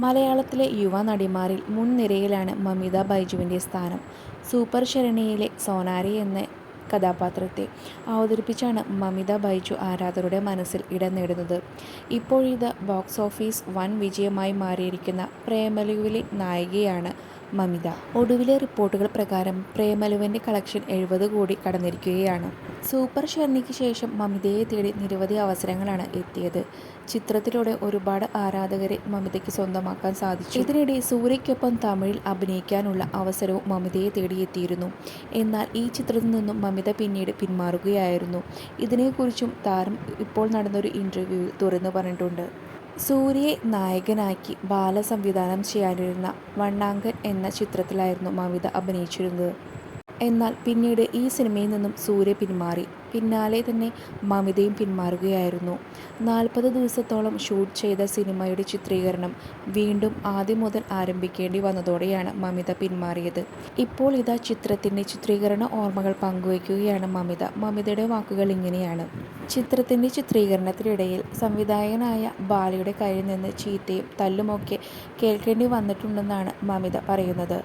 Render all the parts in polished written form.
മലയാളത്തിലെ യുവ നടിമാരിൽ മുൻനിരയിലാണ് മമിത ബൈജുവിൻ്റെ സ്ഥാനം. സൂപ്പർ ശരണ്യയിലെ സോനാരി എന്ന കഥാപാത്രത്തെ അവതരിപ്പിച്ചാണ് മമിത ബൈജു ആരാധകരുടെ മനസ്സിൽ ഇടം നേടുന്നത്. ഇപ്പോഴിത് ബോക്സ് ഓഫീസ് വൻ വിജയമായി മാറിയിരിക്കുന്ന പ്രേമലുവിലെ നായികയാണ് മമിത. ഒടുവിലെ റിപ്പോർട്ടുകൾ പ്രകാരം പ്രേമലുവിൻ്റെ കളക്ഷൻ 70 കോടി കടന്നിരിക്കുകയാണ്. സൂപ്പർ ശരണ്യയ്ക്ക് ശേഷം മമിതയെ തേടി നിരവധി അവസരങ്ങളാണ് എത്തിയത്. ചിത്രത്തിലൂടെ ഒരുപാട് ആരാധകരെ മമിതയ്ക്ക് സ്വന്തമാക്കാൻ സാധിച്ചു. ഇതിനിടെ സൂര്യയ്ക്കൊപ്പം തമിഴിൽ അഭിനയിക്കാനുള്ള അവസരവും മമിതയെ തേടിയെത്തിയിരുന്നു. എന്നാൽ ഈ ചിത്രത്തിൽ നിന്നും മമിത പിന്നീട് പിന്മാറുകയായിരുന്നു. ഇതിനെക്കുറിച്ചും താരം ഇപ്പോൾ നടന്നൊരു ഇൻ്റർവ്യൂവിൽ തുറന്നു പറഞ്ഞിട്ടുണ്ട്. സൂര്യയെ നായകനാക്കി ബാല സംവിധാനം ചെയ്യാനിരുന്ന വണ്ണാങ്കൻ എന്ന ചിത്രത്തിലായിരുന്നു മമിത അഭിനയിച്ചിരുന്നത്. എന്നാൽ പിന്നീട് ഈ സിനിമയിൽ നിന്നും സൂര്യ പിന്മാറി. പിന്നാലെ തന്നെ മമിതയും പിന്മാറുകയായിരുന്നു. 40 ദിവസത്തോളം ഷൂട്ട് ചെയ്ത സിനിമയുടെ ചിത്രീകരണം വീണ്ടും ആദ്യം മുതൽ ആരംഭിക്കേണ്ടി വന്നതോടെയാണ് മമിത പിന്മാറിയത്. ഇപ്പോൾ ഇതാ ചിത്രത്തിൻ്റെ ചിത്രീകരണ ഓർമ്മകൾ പങ്കുവയ്ക്കുകയാണ് മമിത. മമിതയുടെ വാക്കുകൾ ഇങ്ങനെയാണ്. ചിത്രത്തിൻ്റെ ചിത്രീകരണത്തിനിടയിൽ സംവിധായകനായ ബാലയുടെ കയ്യിൽ നിന്ന് ചീത്തയും തല്ലുമൊക്കെ കേൾക്കേണ്ടി വന്നിട്ടുണ്ടെന്നാണ് മമിത പറയുന്നത്.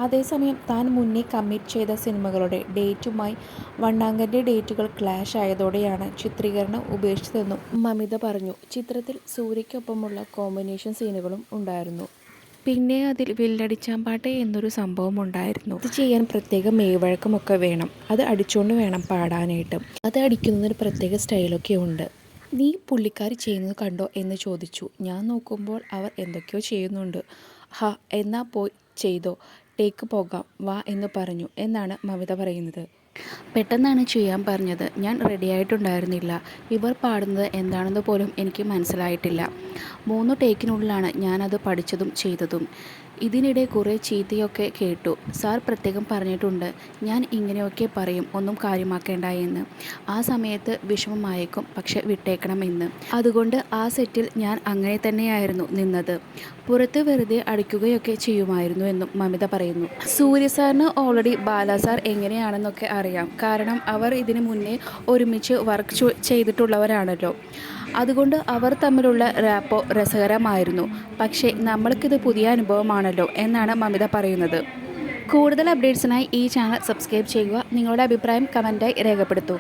അതേസമയം താൻ മുന്നേ കമ്മിറ്റ് ചെയ്ത സിനിമകളുടെ ഡേറ്റുമായി വണ്ണാങ്കൻ്റെ ഡേറ്റുകൾ ക്ലാഷ് ആയതോടെയാണ് ചിത്രീകരണം ഉപേക്ഷിച്ചതെന്നും മമിത പറഞ്ഞു. ചിത്രത്തിൽ സൂര്യയ്ക്കൊപ്പമുള്ള കോമ്പിനേഷൻ സീനുകളും ഉണ്ടായിരുന്നു. പിന്നെ അതിൽ വില്ലടിച്ചാമ്പാട്ടെ എന്നൊരു സംഭവം ഉണ്ടായിരുന്നു. ഇത് ചെയ്യാൻ പ്രത്യേക മേവഴക്കമൊക്കെ വേണം. അത് അടിച്ചുകൊണ്ട് വേണം പാടാനായിട്ട്. അത് അടിക്കുന്നതിന് പ്രത്യേക സ്റ്റൈലൊക്കെ ഉണ്ട്. നീ പുള്ളിക്കാരി ചെയ്യുന്നത് കണ്ടോ എന്ന് ചോദിച്ചു. ഞാൻ നോക്കുമ്പോൾ അവർ എന്തൊക്കെയോ ചെയ്യുന്നുണ്ട്. എന്നാ പോയി ചെയ്തോ, ടേക്ക് പോകാം വാ എന്ന് പറഞ്ഞു എന്നാണ് മമിത പറയുന്നത്. പെട്ടെന്നാണ് ചെയ്യാൻ പറഞ്ഞത്. ഞാൻ റെഡിയായിട്ടുണ്ടായിരുന്നില്ല. ഇവർ പാടുന്നത് എന്താണെന്ന് പോലും എനിക്ക് മനസ്സിലായിട്ടില്ല. 3 ടേക്കിനുള്ളിലാണ് ഞാനത് പഠിച്ചതും ചെയ്തതും. ഇതിനിടെ കുറേ ചീത്തയൊക്കെ കേട്ടു. സാർ പ്രത്യേകം പറഞ്ഞിട്ടുണ്ട് ഞാൻ ഇങ്ങനെയൊക്കെ പറയും, ഒന്നും കാര്യമാക്കേണ്ട എന്ന്. ആ സമയത്ത് വിഷമമായേക്കും, പക്ഷെ വിട്ടേക്കണം എന്ന്. അതുകൊണ്ട് ആ സെറ്റിൽ ഞാൻ അങ്ങനെ തന്നെയായിരുന്നു നിന്നത്. പുറത്ത് വെറുതെ അടിക്കുകയൊക്കെ ചെയ്യുമായിരുന്നു എന്നും മമിത പറയുന്നു. സൂര്യ സാറിന് ഓൾറെഡി ബാല സാർ എങ്ങനെയാണെന്നൊക്കെ അറിയാം. കാരണം അവർ ഇതിനു മുന്നേ ഒരുമിച്ച് വർക്ക് ചെയ്തിട്ടുള്ളവരാണല്ലോ. അതുകൊണ്ട് അവർ തമ്മിലുള്ള റാപ്പോ രസകരമായിരുന്നു. പക്ഷേ നമ്മൾക്കിത് പുതിയ അനുഭവമാണല്ലോ എന്നാണ് മമിത പറയുന്നത്. കൂടുതൽ അപ്ഡേറ്റ്സിനായി ഈ ചാനൽ സബ്സ്ക്രൈബ് ചെയ്യുക. നിങ്ങളുടെ അഭിപ്രായം കമൻറ്റായി രേഖപ്പെടുത്തൂ.